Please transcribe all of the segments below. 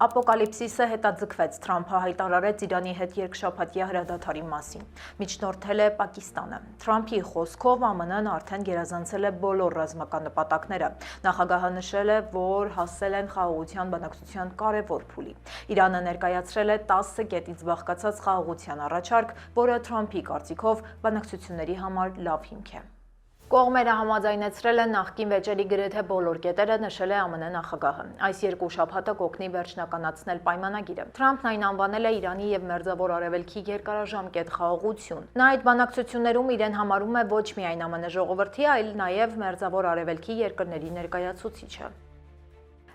Ապոկալիպսիսը հետաձգվեց, Թրամփը հայտարարեց Իրանի հետ երկշաբաթյա հրադադարի մասին, միջնորդել է Պակիստանը։ Թրամփի խոսքով ԱՄՆ-ն արդեն գերազանցել է բոլոր ռազմական նպատակները։ Նախագահը նշել է, որ հասել են խաղաղության բանակցության կարևոր փուլի։ Իրանը ներկայացրել է 10 կետից բաղկացած խաղաղության առաջարկ, որը Թրամփի կարծիքով բանակցությունների համար լավ հիմք է։ Կողմերը համաձայնեցրել են նախկին վեճերի գրեթե բոլոր կետերը, նշել է ԱՄՆ նախագահը։ Այս երկու շաբաթը կօգնի վերջնականացնել պայմանագիրը։ Թրամփն այն անվանել է Իրանի եւ Մերձավոր Արևելքի երկարաժամկետ խաղաղություն։ Նա այդ բանակցություններում իրեն համարում է ոչ միայն ԱՄՆ ժողովրդի, այլ նաեւ Մերձավոր Արևելքի երկրների ներկայացուցիչը։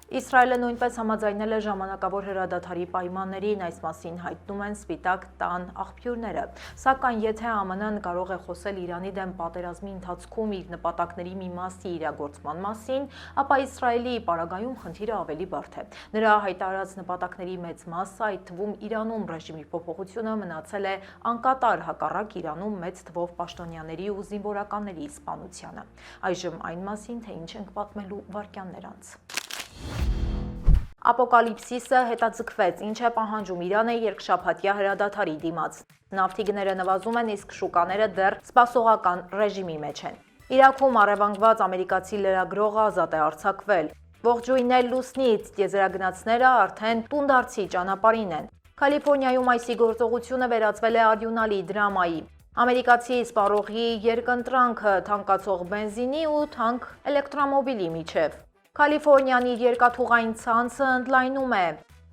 Իսրայելը նույնպես համաձայնել է ժամանակավոր հրադադարի պայմաններին, այս մասին հայտնում են Սպիտակ տան աղբյուրները։ Սակայն եթե ԱՄՆ-ն կարող է խոսել Իրանի դեմ պատերազմի ընթացքում իր նպատակների մի մասի իրագործման մասին, ապա Իսրայելի պարագայում խնդիրը ավելի բարդ է։ Նրա հայտարարած նպատակների մեծ մասը, այդ թվում Իրանում ռեժիմի փոփոխությունը, մնացել է անկատար, հակառակ Իրանում մեծ թվով պաշտոնյաների ու զինվորականների սպանությանը։ Այժմ այն մասին, թե ինչ ենք պատմելու վայրկյաններ անց։ Ապոկալիպսիսը հետաձգվեց, ինչ է պահանջում Իրանը երկշաբաթյա հրադադարի դիմաց։ Նավթի գները նվազում են, իսկ շուկաները դեռ սպասողական ռեժիմի մեջ են։ Իրաքում առևանգված ամերիկացի լրագրողը ազատ է արձակվել։ Ողջույններ լուսնից, տիեզերագնացները արդեն տունդարձի ճանապարհին են։ Կալիֆոռնիայում այսի գործողությունը վերածվել է արյունալի դրամայի։ Ամերիկացի սպառողի երկընտրանքը թանկացող բենզինի ու թանկ էլեկտրոմոբիլի միջև։ Կալիֆոռնիան իր երկաթուղային ցանցը ընդլայնում է։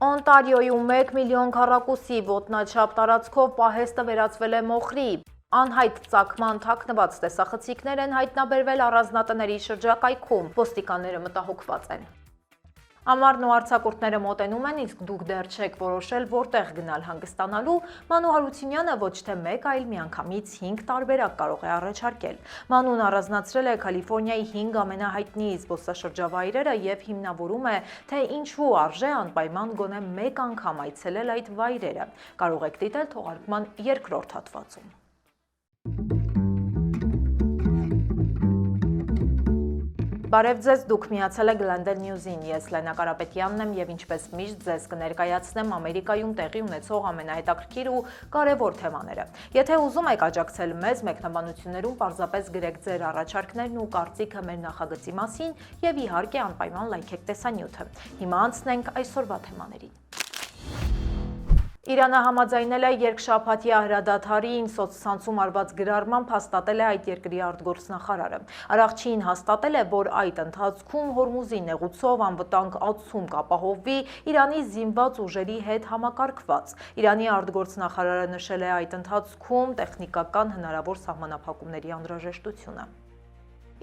Օնտարիոյում 1 միլիոն քառակուսի ոտնաչափ տարածքով պահեստը վերածվել է մոխրի։ Անհայտ ծագման թաքնված տեսախցիկներ են հայտնաբերվել առանձնատների շրջակայքում, ոստիկանները մտահոգված են։ Ամառն ու արձակուրդները մոտենում են, իսկ դուք դեռ չեք որոշել որտեղ գնալ հանգստանալու, Մանու Հարությունյանը ոչ թե մեկ, այլ միանգամից 5 տարբերակ կարող է առաջարկել։ Մանուն առանձնացրել է Կալիֆոռնիայի 5 ամենահայտնի զբոսաշրջավայրերը եւ հիմնավորում է, թե ինչու արժե անպայման գոնե մեկ անգամ այցելել այդ վայրերը։ Կարող եք դիտել թողարկման երկրորդ հատվածում։ Բարև ձեզ, դուք միացել եք Glendale News-ին, ես Լենա Կարապետյանն եմ եւ ինչպես միշտ ձեզ կներկայացնեմ Ամերիկայում տեղի ունեցող ամենահետաքրքիր ու կարևոր թեմաները։ Եթե ուզում եք աջակցել մեզ մեկնաբանություններում, պարզապես գրեք ձեր առաջարկներն ու կարծիքը մեր նախագծի մասին եւ իհարկե անպայման լայքեք տեսանյութը։ Հիմա անցնենք այսօրվա թեմաներին։ Իրանը համաձայնել է երկշաբաթյա հրադադարին, սոցցանցում արված գրառմամբ հաստատել է այդ երկրի արտգործնախարարը։ Արաղչին հաստատել է, որ այդ ընթացքում Հորմուզի նեղուցով անվտանգ ածում կապահովվի Իրանի զինված ուժերի հետ համակարգված։ Իրանի արտգործնախարարը նշել է այդ ընթացքում տեխնիկական հնարավոր սահմանափակումների անհրաժեշտությունը։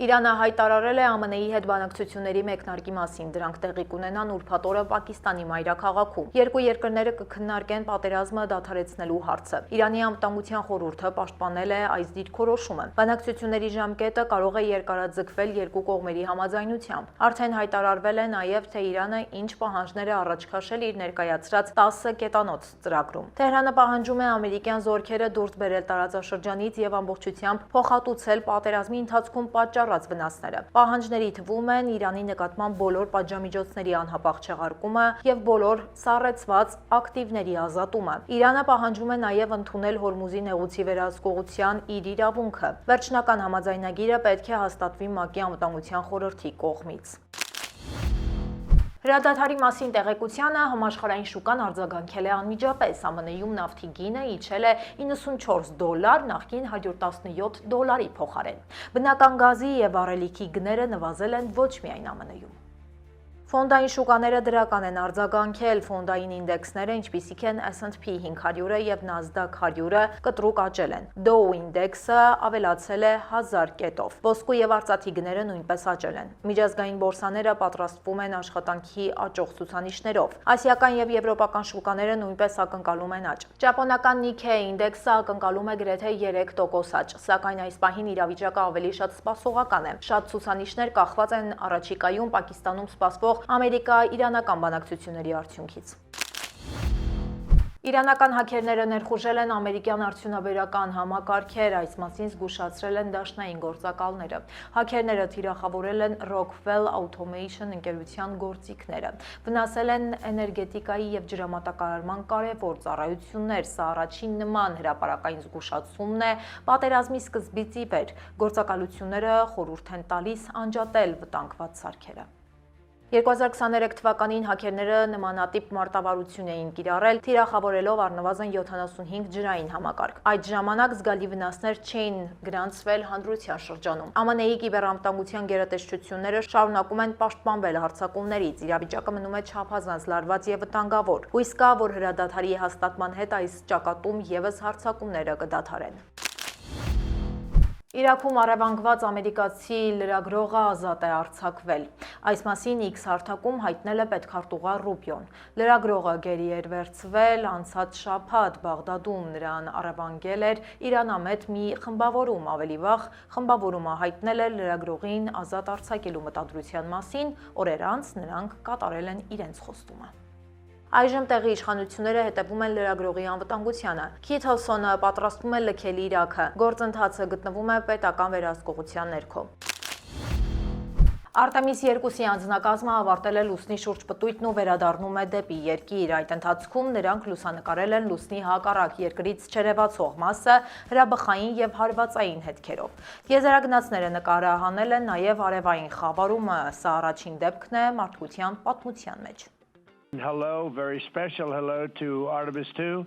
Իրանը հայտարարել է ԱՄՆ-ի հետ բանակցությունների մեկնարկի մասին, դրանք տեղի կունենան ուրբաթ օրը Պակիստանի մայրաքաղաքում։ Երկու երկրները կքննարկեն պատերազմը դադարեցնելու հարցը։ Իրանի անվտանգության խորհուրդը պաշտպանել է այս դիրքորոշումը։ Բանակցությունների ժամկետը կարող է երկարաձգվել երկու կողմերի համաձայնությամբ։ Արդեն հայտարարվել է նաև, թե Իրանը ինչ պահանջներ է առաջ քաշել իր ներկայացրած 10 կետանոց ծրագրում։ Թեհրանը պահանջում է ամերիկյան զորքերը դուրս բերել տարածաշրջանից եւ ամբողջությամբ փոխհատուցել պատերազմի ընթացքում պատճառած վնասները։ Պահանջների թվում են Իրանի նկատմամբ բոլոր պատժամիջոցների անհապաղ չեղարկումը եւ բոլոր սառեցված ակտիվների ազատումը։ Իրանը պահանջում է նաեւ ընդունել Հորմուզի նեղուցի վերահսկողության իր իրավունքը։ Վերջնական համաձայնագիրը պետք է հաստատվի ՄԱԿ-ի անվտանգության խորհրդի կողմից։ Հրադադարի մասին տեղեկությանը համաշխարհային շուկան արձագանքել է անմիջապես։ ԱՄՆ-ում նավթի գինը իջել է $94, նախկին $117 փոխարեն։ Բնական գազի եւ վառելիքի գները նվազել են ոչ միայն ԱՄՆ-ում։ Ֆոնդային շուկաները դրական են արձագանքել, ֆոնդային ինդեքսները, ինչպիսիք են S&P 500-ը եւ Nasdaq 100-ը, կտրուկ աճել են։ Dow ինդեքսը ավելացել է 1000 կետով։ Ոսկու եւ արծաթի գները նույնպես աճել են։ Միջազգային բորսաները պատրաստվում են աշխատանքի աճող ցուցանիշներով։ Ասիական եւ եվրոպական շուկաները նույնպես ակնկալում են աճ։ Ճապոնական Nikkei ինդեքսը ակնկալում է գրեթե 3% աճ, սակայն այս պահին իրավիճակը ավելի շատ սպասողական է։ Շատ ցուցանիշներ կախված են առաջիկայում Պակիստանում սպասվող Ամերիկա-իրանական բանակցությունների արդյունքից։ Իրանական հաքերները ներխուժել են ամերիկյան արդյունաբերական համակարգեր, այս մասին զգուշացրել են դաշնային գործակալները։ Հաքերները թիրախավորել են Rockwell Automation ընկերության գործիքները, վնասել են էներգետիկայի և ջրամատակարարման կարևոր ծառայություններ, սա առաջին նման հրապարակային զգուշացումն է պատերազմի սկզբից ի վեր, գործակալությունները խորհուրդ են տալիս անջատել վտանգված սարքերը։ 2023 թվականին հաքերները նմանատիպ մարտավարություն էին կիրառել, թիրախավորելով առնվազն 75 ջրային համակարգ։ Այդ ժամանակ զգալի վնասներ չէին գրանցվել հանրության շրջանում։ ԱՄՆ-ի կիբեռանվտանգության գերատեսչությունները շարունակում են պաշտպանվել հարձակումներից, իրավիճակը մնում է չափազանց լարված և վտանգավոր։ Հույս կա, որ հրադադարի հաստատման հետ այս ճակատում ևս հարձակումները կդադարեն։ Իրաքում առևանգված ամերիկացի լրագրողը ազատ է արձակվել։ Այս մասին X հարթակում հայտնել է պետքարտուղար Ռուբիոն։ Լրագրողը գերի էր վերցվել անցած շաբաթ Բաղդադում, նրան առևանգել էր իրանամետ մի խմբավորում, ավելի վաղ խմբավորումը հայտնել էր լրագրողին ազատ արձակելու մտադրության մասին, օրեր անց նրանք կատարել են իրենց խոստումը։ Այժմ տեղի իշխանությունները հետևում են լրագրողի անվտանգությանը։ Քիթ Հոլսոնը պատրաստվում է լքել Իրաքը։ Գործընթացը գտնվում է պետական վերահսկողության ներքո։ Արտեմիս 2-ի անձնակազմը ավարտել է լուսնի շուրջպտույտն ու վերադառնում է դեպի երկիր։ Այդ ընթացքում նրանք լուսանկարել են լուսնի հակառակ երկրից չերևացող մասը հրաբխային և հարվածային հետքերով։ Տիեզերագնացները նկարը հանել են նաև արևային խավարումը, սա առաջին դեպքն է մարդկության պատմության մեջ։ Hello, very special hello to Artemis 2.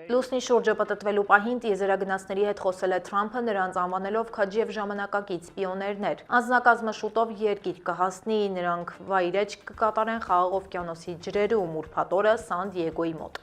Լուսնի շուրջը պտտվելու պահին տիեզերագնացների հետ խոսել է Թրամփը, նրանց անվանելով քաջի և ժամանակակից պիոներներ։ Անձնակազմը շուտով երկիր կհասնի, նրանք վայրէջք կկատարեն Խաղաղ օվկիանոսի ջրերում, ուրբաթ օրը Սան Դիեգոյի մոտ։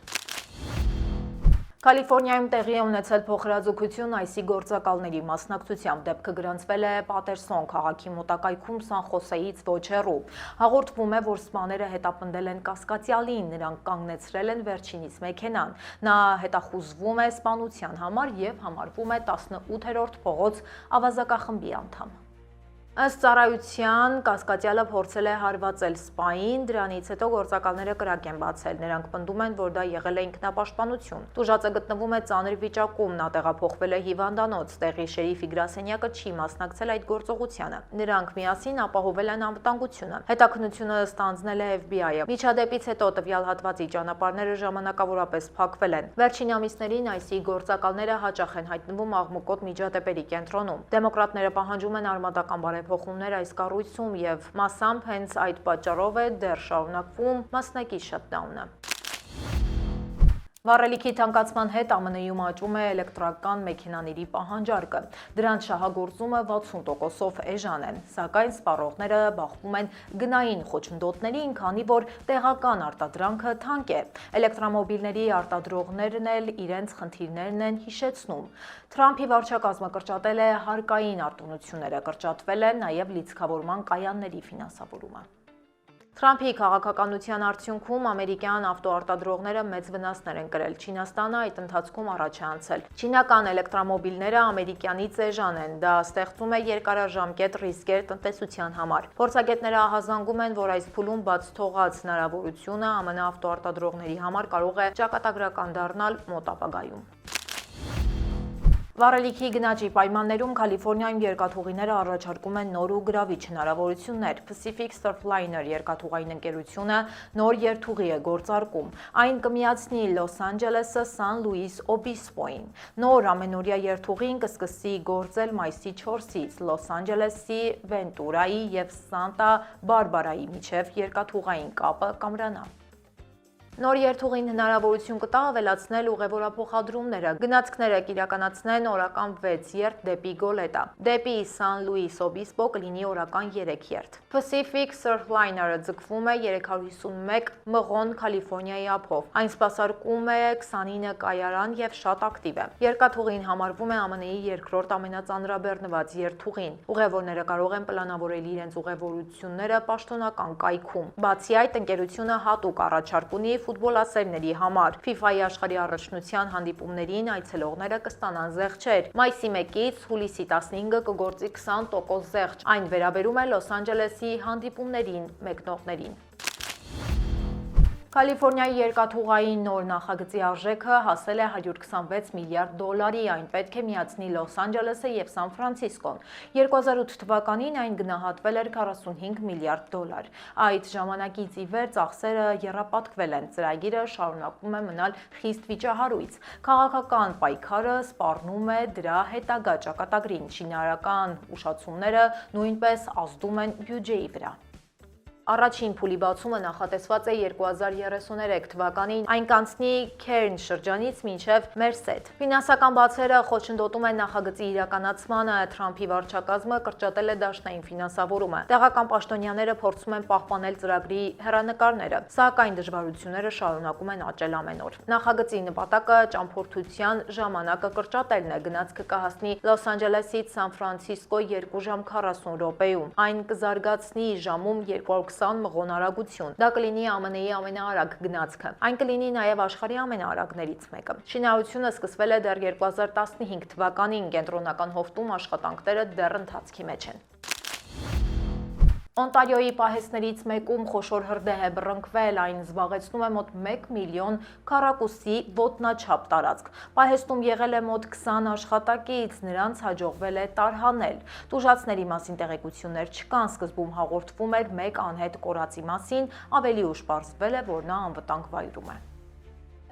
Կալիֆոռնիայում տեղի է ունեցել փոխհրաձգություն ICE գործակալների մասնակցությամբ, դեպքը գրանցվել է Պատերսոն քաղաքի մոտակայքում Սան Խոսեից ոչ հեռու։ Հաղորդվում է, որ սպաները հետապնդել են կասկածյալին, նրանք կանգնեցրել են վերջինիս մեքենան։ Նա հետախուզվում է սպանության համար և համարվում է 18-րդ փողոց ավազակախմբի անդամ։ Ըստ ծառայության, կասկածյալը փորձել է հարվածել սպային, դրանից հետո գործակալները կրակ են բացել։ Նրանք պնդում են, որ դա եղել է ինքնապաշտպանություն։ Տուժածը գտնվում է ծանր վիճակում, նա տեղափոխվել է հիվանդանոց, տեղի շերիֆի գրասենյակը չի մասնակցել այդ գործողությանը։ Նրանք միասին ապահովել են անվտանգությունը։ Հետաքննությունը ստանձնել է FBI-ը։ Միջադեպից հետո տվյալ հատվածի ճանապարհները ժամանակավորապես փակվել են։ Վերջին ամիսներին ICE գործակալները հաճախ են հայտնվում աղմուկոտ միջադեպերի կենտրոնում։ Դեմոկրատները պահանջում են արմատական բարեփոխումներ այս կառույցում և մասամբ հենց այդ պատճառով է դեռ շարունակվում մասնակից շաթդաունը։ Վառելիքի թանկացման հետ ԱՄՆ-ում աճում է էլեկտրական մեքենաների պահանջարկը։ Դրանց շահագործումը 60%-ով էժան է, սակայն սպառողները բախվում են գնային խոչընդոտներին, քանի որ տեղական արտադրանքը թանկ է։ Էլեկտրամոբիլների արտադրողներն էլ իրենց խնդիրներն են հիշեցնում։ Թրամփի վարչակազմը կրճատել է հարկային արտոնությունները, կրճատվել է նաև լիցքավորման կայանների ֆինանսավորումը։ Թրամփի քաղաքականության արդյունքում ամերիկյան ավտոարտադրողները մեծ վնասներ են կրել։ Չինաստանը այդ ընթացքում առաջ է անցել։ Չինական էլեկտրամոբիլները ամերիկյանից էժան են, դա ստեղծում է երկարաժամկետ ռիսկեր տնտեսության համար։ Փորձագետները ահազանգում են, որ այս փուլում բաց թողած հնարավորությունը ԱՄՆ ավտոարտադրողների համար կարող է ճակատագրական դառնալ մոտ ապագայում։ Վառելիքի գնաճի պայմաններում Կալիֆոռնիայում երկաթուղիները առաջարկում են նոր ու գրավիչ հնարավորություններ։ Pacific Surfliner երկաթուղային ընկերությունը նոր երթուղի է գործարկում։ Այն կմիացնի Լոս Անջելեսը Սան Լուիս Օբիսպոին։ Նոր ամենօրյա երթուղին կսկսի գործել մայիսի 4-ից Լոս Անջելեսի, Վենտուրայի և Սանտա Բարբարայի միջև երկաթուղային կապը կամրանա։ Նոր երթուղին հնարավորություն կտա ավելացնել ուղևորափոխադրումները, գնացքները կիրականացնեն օրական 6 երթ դեպի Գոլետա, դեպի Սան Լուիս Օբիսպո կլինի օրական 3 երթ։ Pacific Surfliner-ը ձգվում է 351 մղոն Կալիֆոռնիայի ափով։ Այն սպասարկում է 29 կայարան և շատ ակտիվ է։ Երկաթուղին համարվում է ԱՄՆ-ի երկրորդ ամենածանրաբեռնված երթուղին։ Ուղևորները կարող են պլանավորել իրենց ուղևորությունները պաշտոնական կայքում։ Բացի այդ, ընկերությունը հատուկ առաջարկ ունի ֆուտբոլասերների համար։ FIFA-ի աշխարհի առաջնության հանդիպումներին այցելողները կստանան զեղչեր։ Մայիսի 1-ից հուլիսի 15-ը կգործի 20% զեղչ։ Այն վերաբերում է Լոս Անջելեսի հանդիպումներին մեկնողներին։ Կալիֆոռնիայի երկաթուղային նոր նախագծի արժեքը հասել է 126 միլիարդ դոլարի, այն պետք է միացնի Լոս Անջելեսը և Սան Ֆրանցիսկոն։ 2008 թվականին այն գնահատվել էր 45 միլիարդ դոլար։ Այդ ժամանակից ի վեր ծախսերը եռապատկվել են, ծրագիրը շարունակում է մնալ խիստ վիճահարույց։ Քաղաքական պայքարը սպառնում է դրա հետագա ճակատագրին, շինարարական ուշացումները նույնպես ազդում են բյուջեի վրա։ Առաջին փուլի բացումը նախատեսված է 2033 թվականին, այն կանցնի Քերն շրջանից մինչև Մերսեդ։ Ֆինանսական բացերը խոչընդոտում են նախագծի իրականացմանը, Թրամփի վարչակազմը կրճատել է դաշնային ֆինանսավորումը։ Տեղական պաշտոնյաները փորձում են պահպանել ծրագրի հեռանկարները, սակայն դժվարությունները շարունակում են աճել ամեն օր։ Նախագծի նպատակը ճամփորդության ժամանակը կրճատելն է, գնացքը կհասնի Լոս Անջելեսից Սան Ֆրանցիսկո 2 ժամ 40 րոպեում։ Այն կզարգացնի ժամում 220 մղոն արագություն։ Դա կլինի ԱՄՆ-ի ամենաարագ գնացքը։ Այն կլինի նաև աշխարհի ամենաարագներից մեկը։ Շինարարությունը սկսվել է դեռ 2015 թվականին, կենտրոնական հովտում աշխատանքները դեռ ընթացքի մեջ են։ Օնտարիոյի պահեստներից մեկում խոշոր հրդեհ է բռնկվել, այն զբաղեցնում է մոտ 1 միլիոն քառակուսի ոտնաչափ տարածք։ Պահեստում եղել է մոտ 20 աշխատակից, նրանց հաջողվել է տարհանել։ Տուժածների մասին տեղեկություններ չկան, սկզբում հաղորդվում էր մեկ անհետ կորածի մասին, ավելի ուշ պարզվել է, որ նա անվտանգ վայրում է։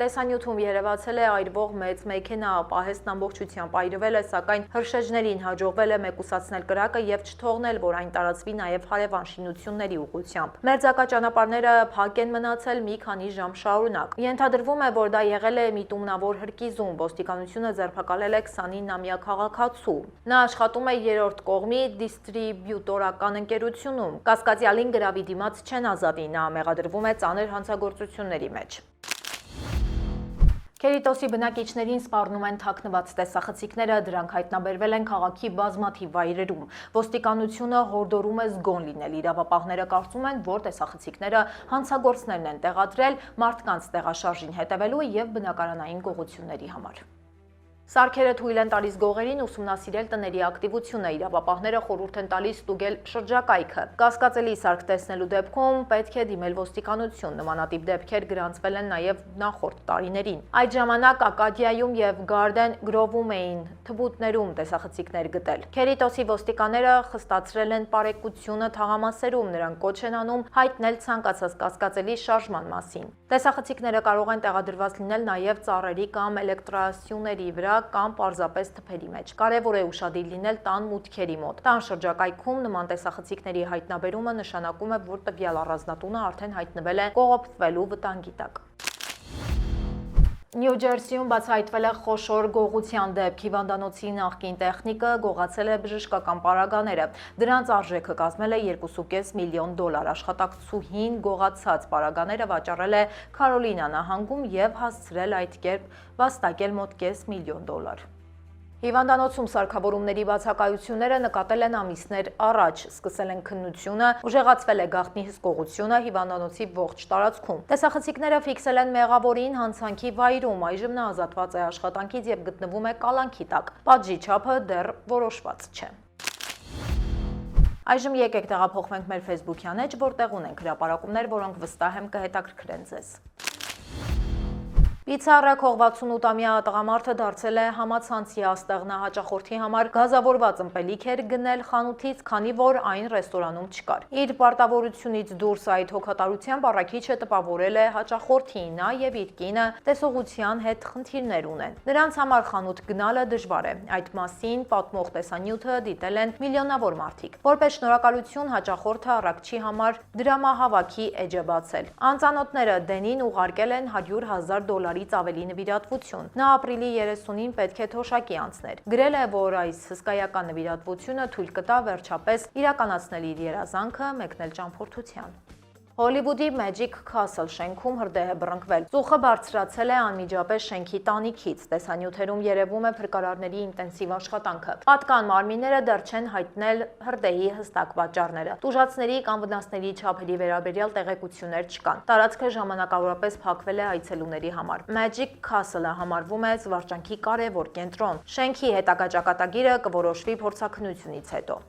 Տեսանյութում երևացել է այրվող մեծ մեքենա, պահեստն ամբողջությամբ այրվել է, սակայն հրշեջներին հաջողվել է մեկուսացնել կրակը եւ չթողնել, որ այն տարածվի նաեւ հարևան շինությունների ուղղությամբ։ Մերձակա ճանապարհները փակ են մնացել մի քանի ժամ շարունակ։ Ենթադրվում է, որ դա եղել է միտումնավոր հրկիզում, ոստիկանությունը ձերբակալել է 29-ամյա քաղաքացու։ Նա աշխատում է երրորդ կողմի դիստրիբյուտորական ընկերությունում։ Կասկածյալին գրավի դիմաց չեն ազատի, նա մեղադրվում է ծանր հանցագործությունների մեջ։ Քերիտոսի բնակիչներին սպառնում են թաքնված տեսախցիկները, դրանք հայտնաբերվել են քաղաքի բազմաթիվ վայրերում։ Ոստիկանությունը հորդորում է զգոն լինել, իրավապահները կարծում են, որ տեսախցիկները հանցագործներն են տեղադրել մարդկանց տեղաշարժին հետևելու և բնակարանային գողությունների համար։ Սարքերը թույլ են տալիս գողերին ուսումնասիրել տների ակտիվությունը, իրավապահները խորհուրդ են տալիս ստուգել շրջակայքը։ Կասկածելի սարք տեսնելու դեպքում պետք է դիմել ոստիկանություն, նմանատիպ դեպքեր գրանցվել են նաև նախորդ տարիներին։ Այդ ժամանակ Ակադիայում և Գարդեն Գրովում էին թբուտներում տեսախցիկներ գտել։ Քերիտոսի ոստիկանները խստացրել են պարեկությունը թաղամասերում, նրանք կոչ են անում հայտնել ցանկացած կասկածելի շարժման մասին։ Տեսախցիկները կարող են տեղադրված լինել նաև ծառերի կամ էլեկտրասյուների վրա կամ պարզապես թփերի մեջ։ Կարևոր է ուշադիր լինել տան մուտքերի մոտ։ Տան շրջակայքում նման տեսախցիկների հայտնաբերումը նշանակում է, որ տվյալ առանձնատունը արդեն հայտնվել է կողոպտվելու վտանգի տակ։ Նյու Ջերսիում բացահայտվել է խոշոր գողության դեպք, հիվանդանոցի նախկին տեխնիկը գողացել է բժշկական պարագաները։ Դրանց արժեքը կազմել է 2.5 միլիոն դոլար։ Աշխատակցուհին գողացած պարագաները վաճառել է Քարոլինա նահանգում և հասցրել այդ կերպ վաստակել մոտ կես միլիոն դոլար։ Հիվանդանոցում սարքավորումների բացակայությունները նկատել են ամիսներ առաջ, սկսել են քննությունը, ուժեղացվել է գաղտնի հսկողությունը հիվանդանոցի ողջ տարածքում։ Տեսախցիկները ֆիքսել են մեղավորին հանցանքի վայրում, այժմ նա ազատված է աշխատանքից և գտնվում է կալանքի տակ։ Պատժի չափը դեռ որոշված չէ։ Այժմ եկեք տեղափոխվենք մեր Facebook-յան էջ, որտեղ ունենք հրապարակումներ, որոնք վստահ եմ կհետաքրքրեն ձեզ։ Պիցառը քող 68-ամյա տղամարդը դարձել է համացանցի աստեղնա հաճախորդի համար գազավորված ըմպելիք էր գնել խանութից, քանի որ այն ռեստորանում չկար։ Իր պարտավորությունից դուրս այդ հոգատարությամբ առաքիչը տպավորել է հաճախորդին, նա և իր կինը տեսողության հետ խնդիրներ ունեն։ Նրանց համար խանութ գնալը դժվար է։ Այդ մասին պատմող տեսանյութը դիտել են միլիոնավոր մարդիկ։ Որպես շնորհակալություն հաճախորդը առաքչի համար դրամահավաքի էջ է բացել։ Անծանոթները Դենին ուղարկել են $100,000 ավելի նվիրատվություն։ Նա ապրիլի 30-ին պետք է թոշակի անցներ։ Գրել է, որ այս հսկայական նվիրատվությունը թույլ կտա վերջապես իրականացնել իր երազանքը, մեկնել ճամփորդության։ Հոլիվուդի Magic Castle շենքում հրդեհ է բռնկվել։ Ծուխը բարձրացել է անմիջապես շենքի տանիքից։ Տեսանյութերում երևում է փրկարարների ինտենսիվ աշխատանքը։ Պատկան մարմինները դեռ չեն հայտնել հրդեհի հստակ պատճառները։ Տուժածների կամ վնասների չափերի վերաբերյալ տեղեկություններ չկան։ Տարածքը ժամանակավորապես փակվել է այցելուների համար։ Magic Castle-ը համարվում է զվարճանքի կարևոր կենտրոն։ Շենքի հետագա ճակատագիրը կորոշվի փորձաքննությունից հետո։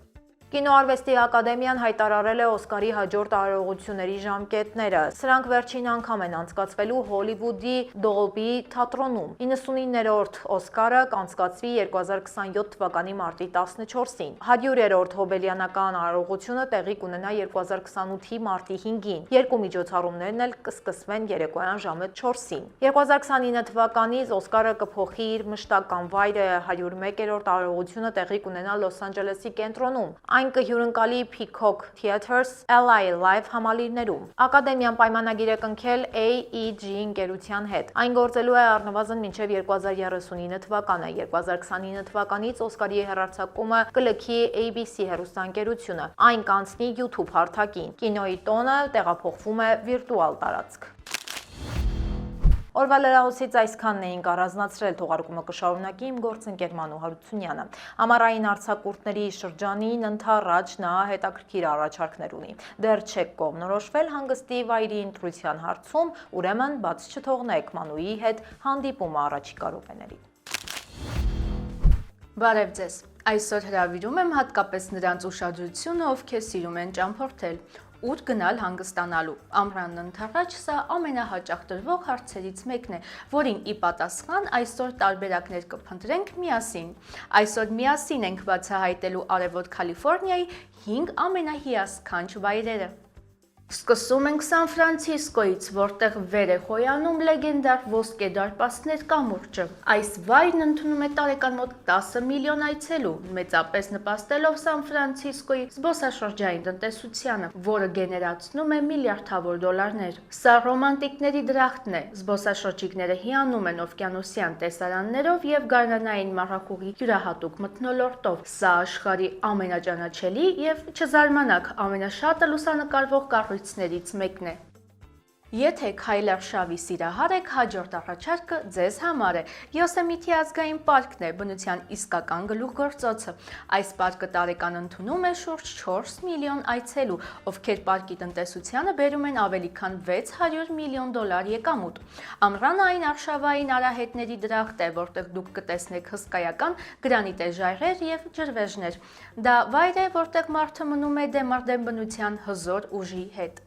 Կինոարվեստի ակադեմիան հայտարարել է Օսկարի հաջորդ արարողությունների ժամկետները։ Սրանք վերջին անգամ են անցկացվելու Հոլիվուդի Դոլբի թատրոնում։ 99-րդ Օսկարը կանցկացվի 2027 թվականի մարտի 14-ին։ 100-րդ հոբելյանական արարողությունը տեղի կունենա 2028-ի մարտի 5-ին։ Երկու միջոցառումներն էլ կսկսվեն երեկոյան ժամը 4-ին։ 2029 թվականից Օսկարը կփոխի իր մշտական վայրը, 101-րդ արարողությունը տեղի կունենա Լոս Անջելեսի կենտրոնում։ Այն կհյուրընկալի Peacock Theatres LA Live համալիրներում։ Ակադեմիան պայմանագիր է կնքել AEG ընկերության հետ։ Այն գործելու է առնվազն մինչև 2039 թվականը։ 2029 թվականից Օսկարի հեռարձակումը կլքի ABC հեռուստաընկերությունը։ Այն կանցնի YouTube հարթակին։ Կինոյի տոնը տեղափոխվում է վիրտուալ տարածք։ Օրվա լրահոսից այսքանն էինք առանձնացրել, թողարկումը կշարունակի իմ գործընկեր Մանու Հարությունյանը։ Ամառային արձակուրդների շրջանին ընդառաջ նա հետաքրքիր առաջարկներ ունի։ Դեռ չեք կողմնորոշվել հանգստի վայրի ընտրության հարցում, ուրեմն բաց չթողնեք Մանուի հետ հանդիպումը առաջիկա րոպեներին։ Բարև ձեզ։ Այսօր հրավիրում եմ հատկապես նրանց ուշադրությունը, ովքեր սիրում են ճամփորդել։ Ուր գնալ հանգստանալու։ Ամռանն ընդառաջ սա ամենահաճախ տրվող հարցերից մեկն է, որին ի պատասխան այսօր տարբերակներ կփնտրենք միասին։ Այսօր միասին ենք բացահայտելու Արևոտ Կալիֆոռնիայի 5 ամենահիասքանչ վայրերը։ Սկսում ենք Սան Ֆրանցիսկոից, որտեղ վեր է խոյանում լեգենդար ոսկե դարպասներ կամուրջը։ Այս վայրն ընդունում է տարեկան մոտ 10 միլիոն այցելու, մեծապես նպաստելով Սան Ֆրանցիսկոյի զբոսաշրջային տնտեսությանը, որը գեներացնում է միլիարդավոր դոլարներ։ Սա ռոմանտիկների դրախտն է։ Զբոսաշրջիկները հիանում են օվկիանոսյան տեսարաններով եւ գարնանային մառախուղի յուրահատուկ մթնոլորտով։ Սա աշխարհի ամենաճանաչելի եւ չզարմանաք ամենաշատը լուսանկարվող կառույցներից մեկն է։ Եթե քայլարշավի սիրահար եք, հաջորդ առաջարկը ձեզ համար է։ Յոսեմիթի ազգային պարկն է բնության իսկական գլուխգործոցը։ Այս պարկը տարեկան ընդունում է շուրջ 4 միլիոն այցելու, ովքեր պարկի տնտեսությանը բերում են ավելի քան 600 միլիոն դոլար եկամուտ։ Ամռանը այն արշավային արահետների դրախտ է, որտեղ դուք կտեսնեք հսկայական գրանիտե ժայռեր եւ ջրվեժներ։ Դա վայր է, որտեղ մարդը մնում է դեմարդեմ բնության հզոր ուժի հետ։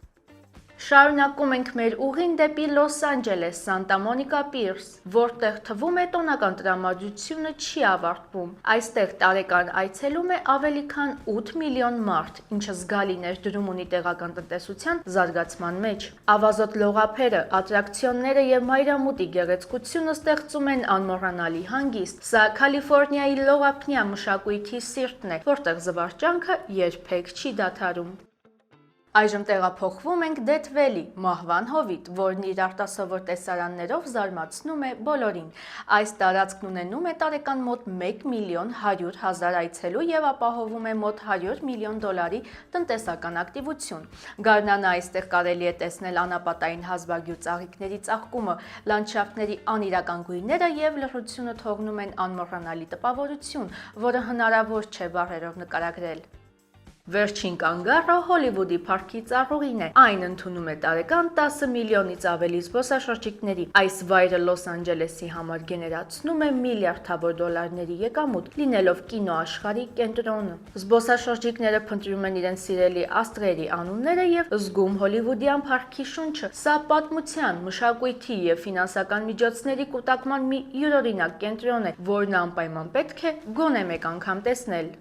Շարունակում ենք մեր ուղին դեպի Լոս Անջելես, Սանտա Մոնիկա Պիրս, որտեղ թվում է տոնական տրամադրությունը չի ավարտվում։ Այստեղ տարեկան այցելում է ավելի քան 8 միլիոն մարդ, ինչը զգալի ներդրում ունի տեղական տնտեսության զարգացման մեջ։ Ավազոտ լողափերը, ատրակցիոնները եւ մայրամուտի գեղեցկությունը ստեղծում են անմոռանալի հանգիստ։ Սա Կալիֆոռնիայի լողափնյա մշակույթի սիրտն է, որտեղ զվարճանքը երբեք չի դադարում։ Այժմ տեղափոխվում ենք Death Valley, մահվան հովիտ, որն իր արտասովոր տեսարաններով զարմացնում է բոլորին։ Այս տարածքն ունենում է տարեկան մոտ 1 միլիոն 100 հազար այցելու եւ ապահովում է մոտ 100 միլիոն դոլարի տնտեսական ակտիվություն։ Գարնանը այստեղ կարելի է տեսնել անապատային հազվագյուտ ծաղիկների ծաղկումը, լանդշաֆտների անիրական գույները եւ լռությունը թողնում են անմոռանալի տպավորություն, որը հնարավոր չէ բառերով նկարագրել։ Վերջին կանգառը Հոլիվուդի парքի ծառուղին է։ Այն ընդունում է տարեկան 10 միլիոնից ավելի զբոսաշրջիկների։ Այս վայրը Լոս Անջելեսի համար գեներացնում է միլիարդավոր դոլարների եկամուտ, լինելով կինոաշխարհի կենտրոնը։ Զբոսաշրջիկները փնտրում են իրենց սիրելի աստղերի անունները եւ զգում հոլիվուդյան парքի շունչը։ Սա պատմության, մշակույթի եւ ֆինանսական միջոցների կուտակման մի յուրօրինակ կենտրոն է, որն անպայման պետք է գոնե մեկ անգամ տեսնել։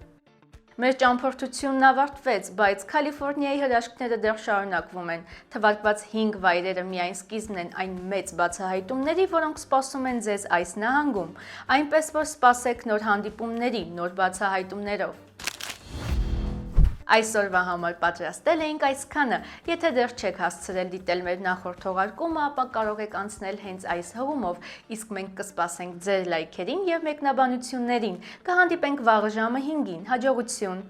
Մեր ճամփորդությունն ավարտվեց, բայց Կալիֆոռնիայի հրաշքները դեռ շարունակվում են։ Թվարկված 5 վայրերը միայն սկիզբն են այն մեծ բացահայտումների, որոնք սպասում են ձեզ այս նահանգում։ Այնպես որ սպասեք նոր հանդիպումների, նոր բացահայտումներով։ Այսօրվա համար պատրաստել էինք այսքանը։ Եթե դեռ չեք հասցրել դիտել մեր նախորդ թողարկումը, ապա կարող եք անցնել հենց այս հղումով, իսկ մենք կսպասենք ձեր լայքերին եւ մեկնաբանություններին։ Կհանդիպենք վաղը ժամը 5-ին։ Հաջողություն։